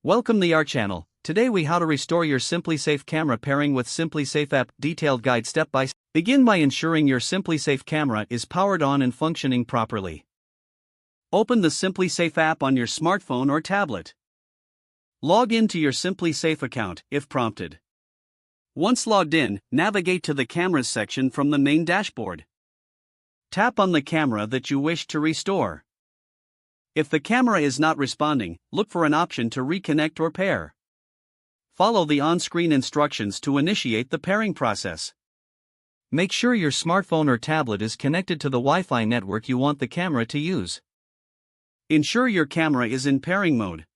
Welcome to our channel. Today we how to restore your SimpliSafe camera pairing with SimpliSafe app. Detailed guide step by step. Begin by ensuring your SimpliSafe camera is powered on and functioning properly. Open the SimpliSafe app on your smartphone or tablet. Log into your SimpliSafe account if prompted. Once logged in, navigate to the cameras section from the main dashboard. Tap on the camera that you wish to restore. If the camera is not responding, look for an option to reconnect or pair. Follow the on-screen instructions to initiate the pairing process. Make sure your smartphone or tablet is connected to the Wi-Fi network you want the camera to use. Ensure your camera is in pairing mode.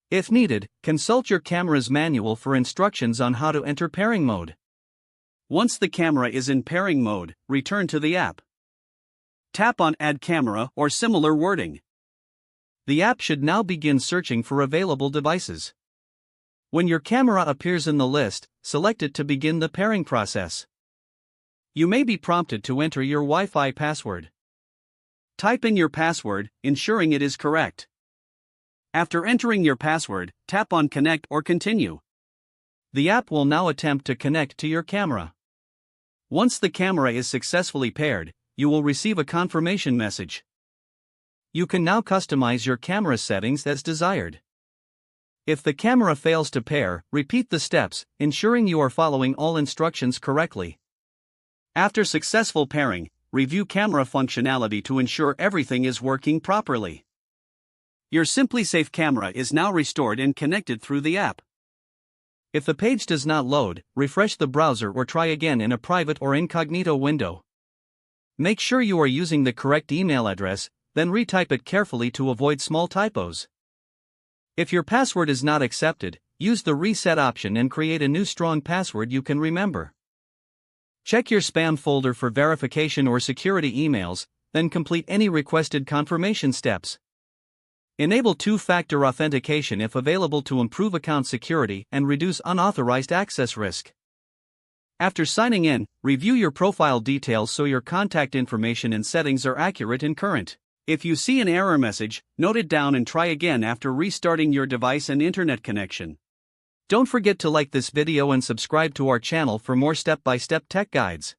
If needed, consult your camera's manual for instructions on how to enter pairing mode. Once the camera is in pairing mode, return to the app. Tap on Add Camera or similar wording. The app should now begin searching for available devices. When your camera appears in the list, select it to begin the pairing process. You may be prompted to enter your Wi-Fi password. Type in your password, ensuring it is correct. After entering your password, tap on Connect or Continue. The app will now attempt to connect to your camera. Once the camera is successfully paired, you will receive a confirmation message. You can now customize your camera settings as desired. If the camera fails to pair, repeat the steps, ensuring you are following all instructions correctly. After successful pairing, review camera functionality to ensure everything is working properly. Your SimpliSafe camera is now restored and connected through the app. If the page does not load, refresh the browser or try again in a private or incognito window. Make sure you are using the correct email address, then retype it carefully to avoid small typos. If your password is not accepted, use the reset option and create a new strong password you can remember. Check your spam folder for verification or security emails, then complete any requested confirmation steps. Enable two-factor authentication if available to improve account security and reduce unauthorized access risk. After signing in, review your profile details so your contact information and settings are accurate and current. If you see an error message, note it down and try again after restarting your device and internet connection. Don't forget to like this video and subscribe to our channel for more step-by-step tech guides.